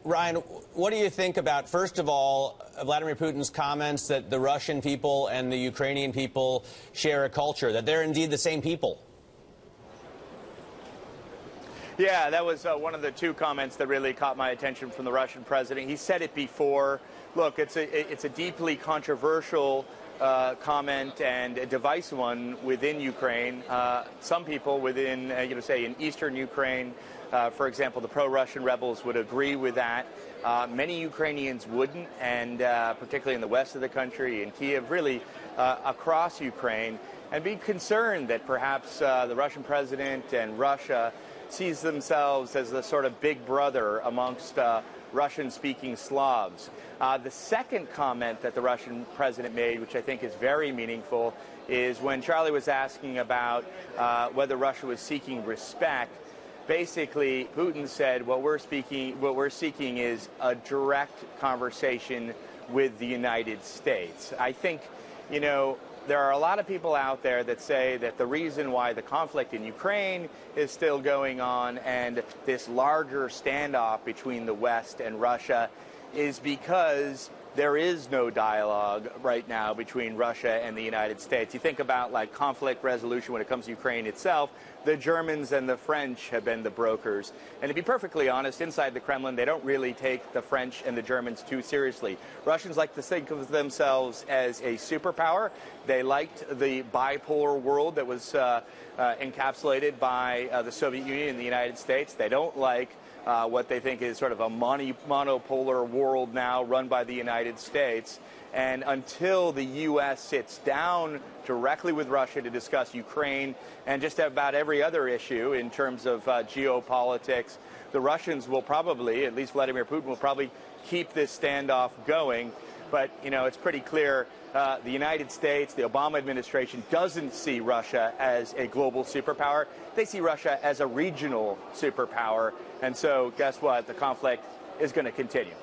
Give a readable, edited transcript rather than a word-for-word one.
Ryan, what do you think about, first of all, Vladimir Putin's comments that the Russian people and the Ukrainian people share a culture, that they're indeed the same people? Yeah, that was one of the two comments that really caught my attention from the Russian president. He said it before. Look, it's a deeply controversial comment and a divisive one within Ukraine. Some people within, say in eastern Ukraine, for example, the pro-Russian rebels would agree with that. Many Ukrainians wouldn't, and particularly in the west of the country, in Kiev, really across Ukraine, and be concerned that perhaps the Russian president and Russia sees themselves as the sort of big brother amongst Russian-speaking Slavs. The second comment that the Russian president made, which I think is very meaningful, is when Charlie was asking about whether Russia was seeking respect. Basically, Putin said what we're seeking is a direct conversation with the United States. I think, there are a lot of people out there that say that the reason why the conflict in Ukraine is still going on and this larger standoff between the West and Russia is because there is no dialogue right now between Russia and the United States. You think about like conflict resolution when it comes to Ukraine itself, the Germans and the French have been the brokers. And to be perfectly honest, inside the Kremlin, they don't really take the French and the Germans too seriously. Russians like to think of themselves as a superpower. They liked the bipolar world that was encapsulated by the Soviet Union and the United States. They don't like what they think is sort of a monopolar world now run by the United States. And until the U.S. sits down directly with Russia to discuss Ukraine and just about every other issue in terms of geopolitics, the Russians will probably, at least Vladimir Putin, will probably keep this standoff going. But, it's pretty clear the United States, the Obama administration, doesn't see Russia as a global superpower. They see Russia as a regional superpower. And so, guess what? The conflict is going to continue.